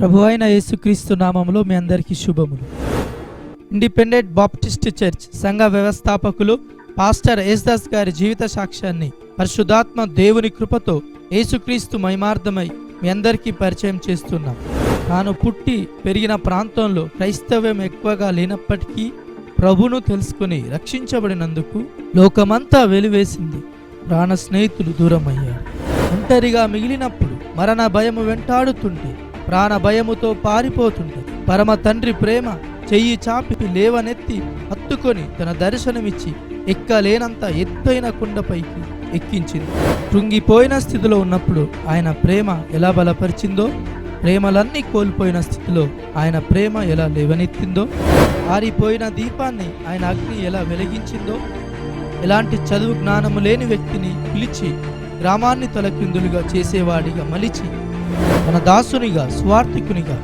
ప్రభువైన యేసుక్రీస్తు నామములో మీ అందరికీ శుభములు. ఇండిపెండెంట్ బాప్టిస్ట్ చర్చ్ సంఘ వ్యవస్థాపకులు పాస్టర్ యేసుదాస్ గారి జీవిత సాక్ష్యాన్ని పరిశుద్ధాత్మ దేవుని కృపతో యేసుక్రీస్తు మహిమార్థమై మీ అందరికీ పరిచయం చేస్తున్నాం. తాను పుట్టి పెరిగిన ప్రాంతంలో క్రైస్తవ్యం ఎక్కువగా లేనప్పటికీ ప్రభును తెలుసుకుని రక్షించబడినందుకు లోకమంతా వెలివేసింది. ప్రాణ స్నేహితులు దూరమయ్యారు. ఒంటరిగా మిగిలినప్పుడు మరణ భయము వెంటాడుతుంటే, ప్రాణ భయముతో పారిపోతుంటే పరమ తండ్రి ప్రేమ చెయ్యి చాపి లేవనెత్తి హత్తుకొని తన దర్శనమిచ్చి ఎక్కలేనంత ఎత్తైన కొండపైకి ఎక్కించింది. కృంగిపోయిన స్థితిలో ఉన్నప్పుడు ఆయన ప్రేమ ఎలా బలపరిచిందో, ప్రేమలన్నీ కోల్పోయిన స్థితిలో ఆయన ప్రేమ ఎలా లేవనెత్తిందో, ఆరిపోయిన దీపాన్ని ఆయన అగ్ని ఎలా వెలిగించిందో, ఎలాంటి చదువు జ్ఞానము లేని వ్యక్తిని పిలిచి గ్రామాన్ని తలక్రిందులుగా చేసేవాడిగా మలిచి తన దాసునిగా స్వార్థికునిగా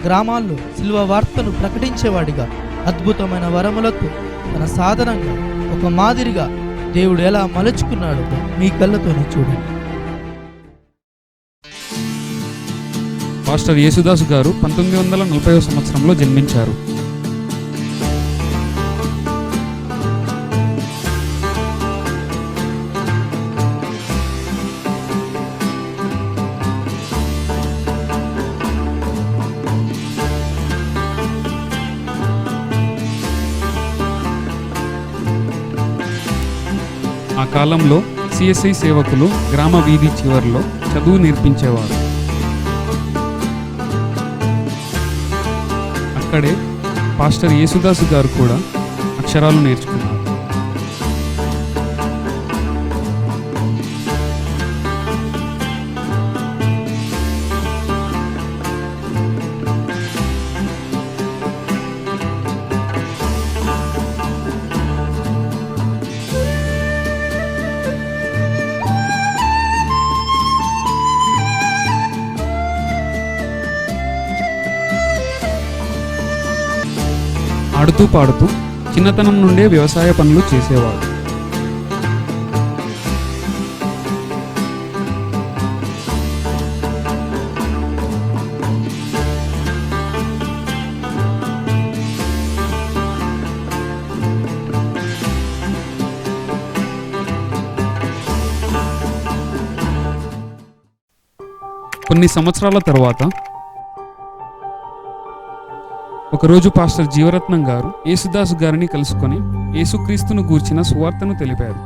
గ్రామాల్లో శిలువ వార్తను ప్రకటించేవాడిగా అద్భుతమైన వరములతో తన సాధనంగా ఒక మాదిరిగా దేవుడు ఎలా మలుచుకున్నాడో మీ కళ్ళతోనే చూడండి. పాస్టర్ యేసుదాసు గారు 1940వ సంవత్సరంలో జన్మించారు. ఆ కాలంలో సిఎస్ఐ సేవకులు గ్రామ వీధి చివరిలో చదువు నేర్పించేవారు. అక్కడే పాస్టర్ యేసుదాసు గారు కూడా అక్షరాలు నేర్చుకున్నారు. ఆడుతూ పాడుతూ చిన్నతనం నుండే వ్యవసాయ పనులు చేసేవాడు. కొన్ని సంవత్సరాల తరువాత ఒకరోజు పాస్టర్ జీవరత్నం గారు యేసుదాసు గారిని కలుసుకొని యేసుక్రీస్తును గూర్చిన సువార్తను తెలిపారు.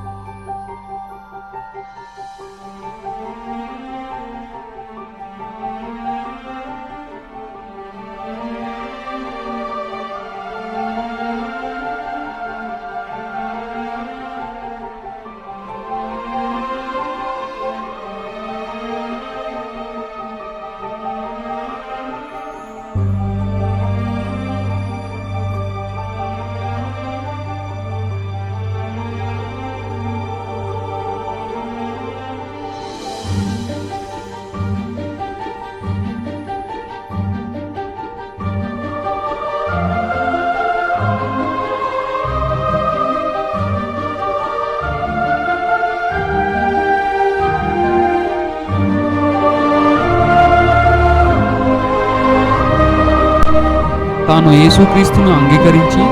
తాను యేసుక్రీస్తును అంగీకరించి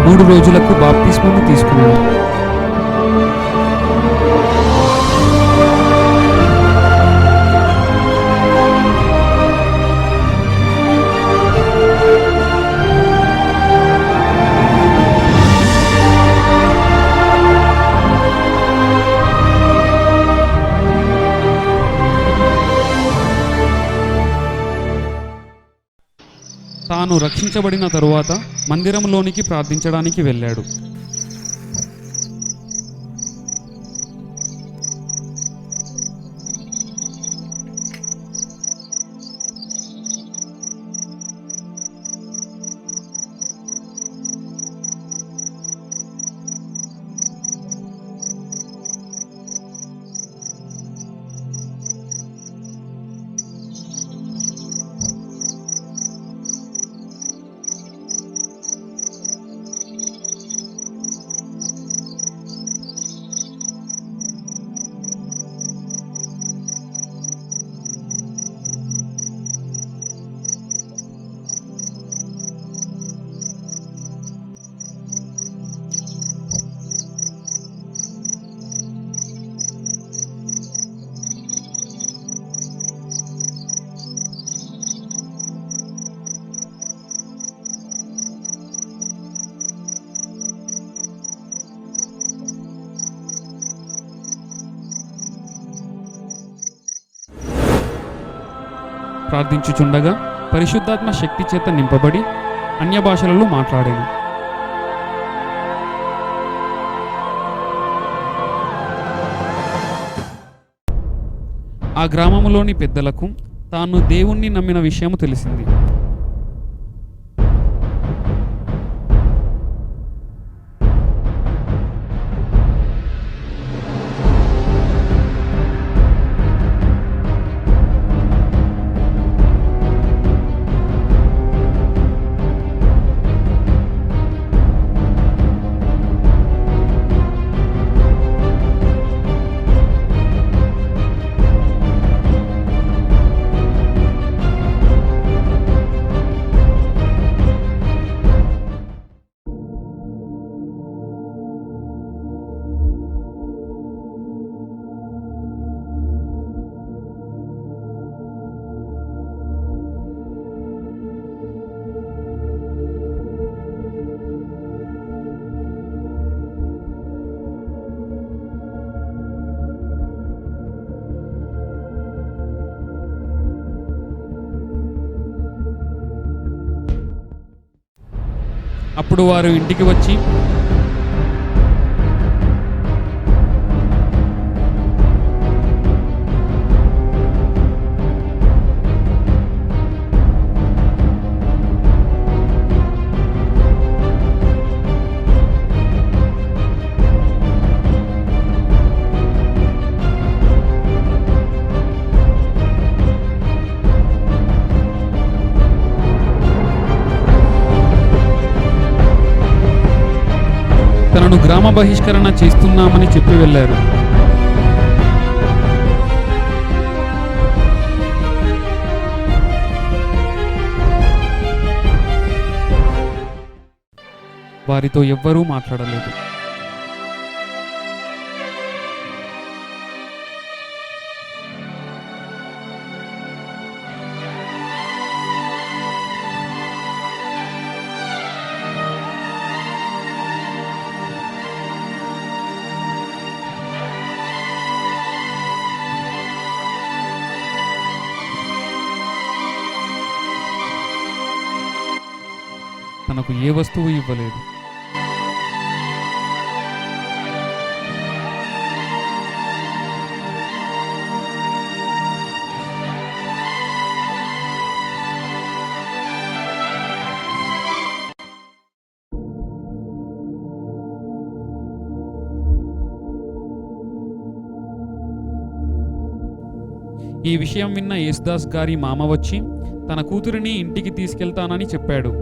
3 రోజులకు బాప్తిస్మము తీసుకున్నాడు. తాను రక్షించబడిన తరువాత మందిరంలోనికి ప్రార్థించడానికి వెళ్ళాడు. ప్రార్థించుచుండగా పరిశుద్ధాత్మ శక్తి చేత నింపబడి అన్య భాషలలో మాట్లాడాను. ఆ గ్రామములోని పెద్దలకు తాను దేవుణ్ణి నమ్మిన విషయము తెలిసింది. అప్పుడు వారు ఇంటికి వచ్చి తనను గ్రామ బహిష్కరణ చేస్తున్నామని చెప్పి వెళ్ళారు. వారితో ఎవ్వరూ మాట్లాడలేదు. తనకు ఏ వస్తువు ఇవ్వలేదు. ఈ విషయం విన్న యేసుదాస్ గారి మామ వచ్చి తన కూతురిని ఇంటికి తీసుకెళ్తానని చెప్పాడు.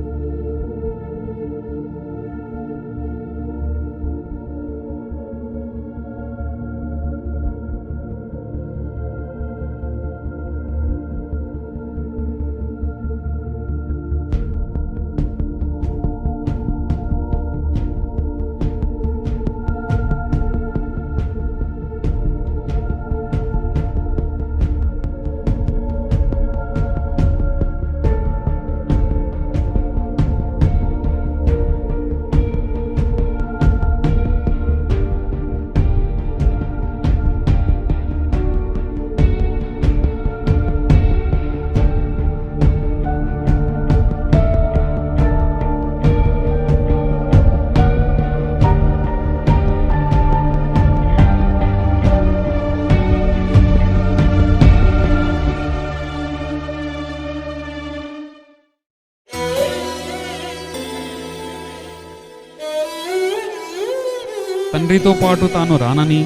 తండ్రితో పాటు తాను రానని,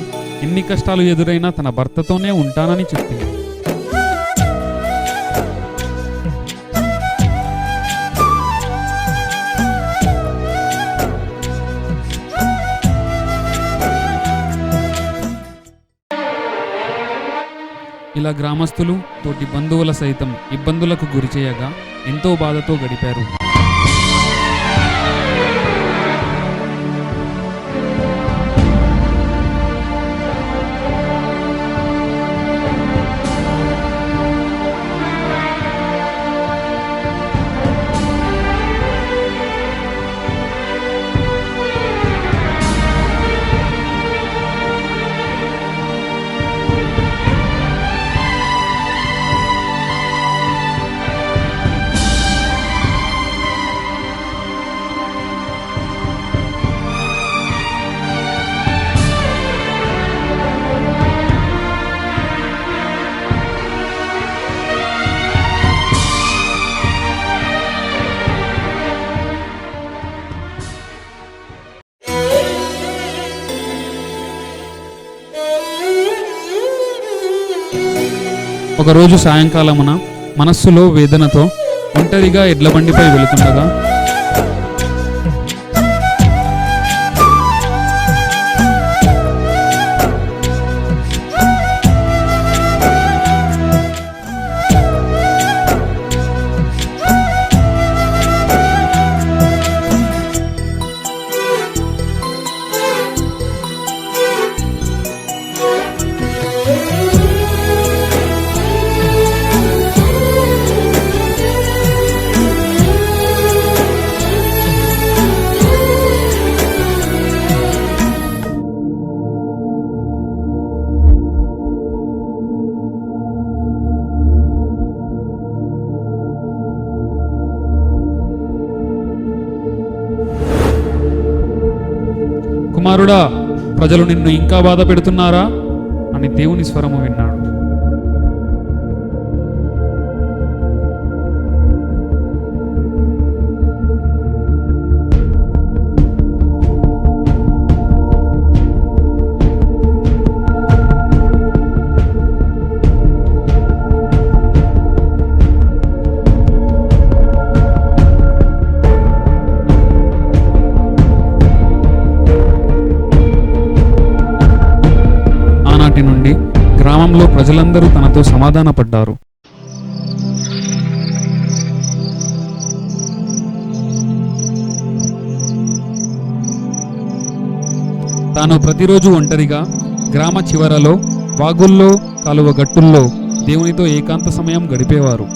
ఎన్ని కష్టాలు ఎదురైనా తన భర్తతోనే ఉంటానని చెప్పింది. ఇలా గ్రామస్తులు, తోటి బంధువుల సైతం ఇబ్బందులకు గురిచేయగా ఎంతో బాధతో గడిపారు. ఒకరోజు సాయంకాలమున మనస్సులో వేదనతో ఒంటరిగా ఎడ్ల బండిపై వెళుతుండగా కుమారుడా, ప్రజలు నిన్ను ఇంకా బాధ పెడుతున్నారా అని దేవుని స్వరము విన్నాడు. ఆనాటి నుండి గ్రామంలో ప్రజలందరూ తనతో సమాధానపడ్డారు. తాను ప్రతిరోజు ఒంటరిగా గ్రామ చివరలో వాగుల్లో కాలువ గట్టుల్లో దేవునితో ఏకాంత సమయం గడిపేవారు.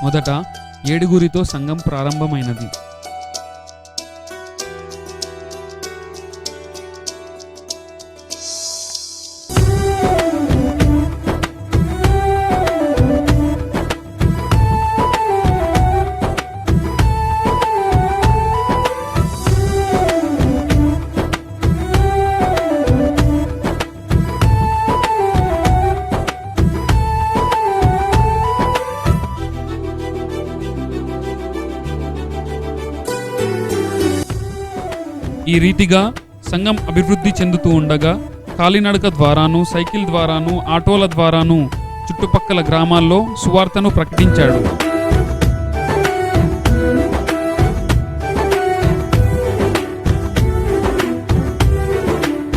మొదట 7 సంఘం ప్రారంభమైనది. ఈ రీతిగా సంఘం అభివృద్ధి చెందుతూ ఉండగా కాలినడక ద్వారాను, సైకిల్ ద్వారాను, ఆటోల ద్వారాను చుట్టుపక్కల గ్రామాల్లో సువార్తను ప్రకటించాడు.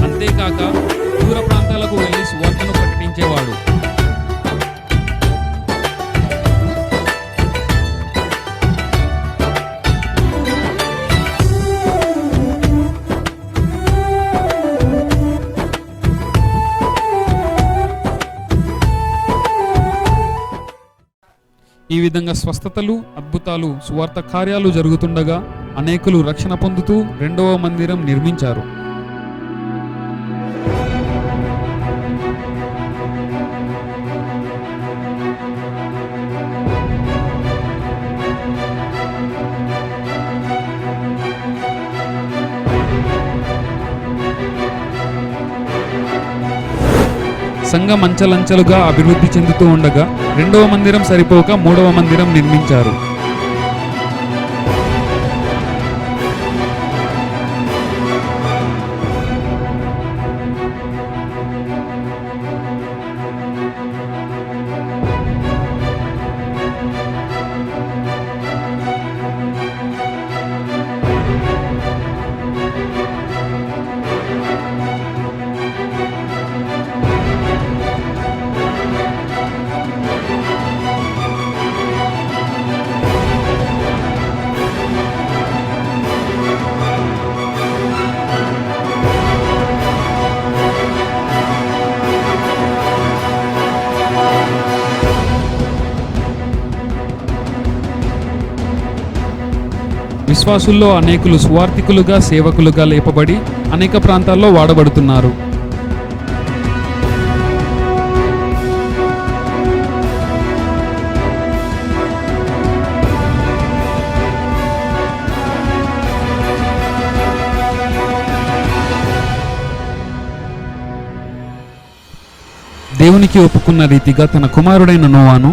అంతేకాక దూర ప్రాంతాలకు వెళ్లి సువార్తను ప్రకటించేవాడు. ఈ విధంగా స్వస్థతలు, అద్భుతాలు, సువార్త కార్యాలు జరుగుతుండగా అనేకులు రక్షణ పొందుతూ రెండవ మందిరం నిర్మించారు. సంఘం అంచెలంచెలుగా అభివృద్ధి చెందుతూ ఉండగా రెండవ మందిరం సరిపోక మూడవ మందిరం నిర్మించారు. విశ్వాసుల్లో అనేకులు సువార్థికులుగా, సేవకులుగా లేపబడి అనేక ప్రాంతాల్లో వాడబడుతున్నారు. దేవునికి ఒప్పుకున్న రీతిగా తన కుమారుడైన నోవాను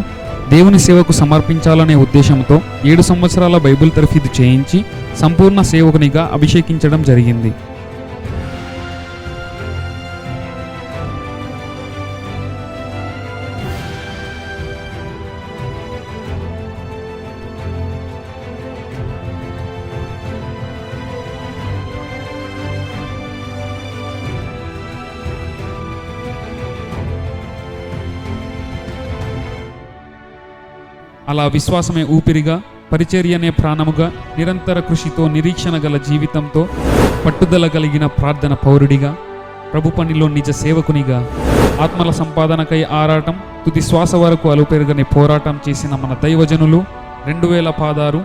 దేవుని సేవకు సమర్పించాలనే ఉద్దేశంతో 7 సంవత్సరాల బైబిల్ తర్ఫీదు చేయించి సంపూర్ణ సేవకునిగా అభిషేకించడం జరిగింది. అలా విశ్వాసమే ఊపిరిగా, పరిచర్యనే ప్రాణముగా, నిరంతర కృషితో, నిరీక్షణ గల జీవితంతో, పట్టుదల కలిగిన ప్రార్థన పౌరుడిగా, ప్రభు పనిలో నిజ సేవకునిగా, ఆత్మల సంపాదనకై ఆరాటం, తుది శ్వాస వరకు అలుపెరగని పోరాటం చేసిన మన దైవజనులు 2016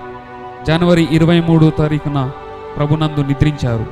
జనవరి 23వ తారీఖున ప్రభునందు నిద్రించారు.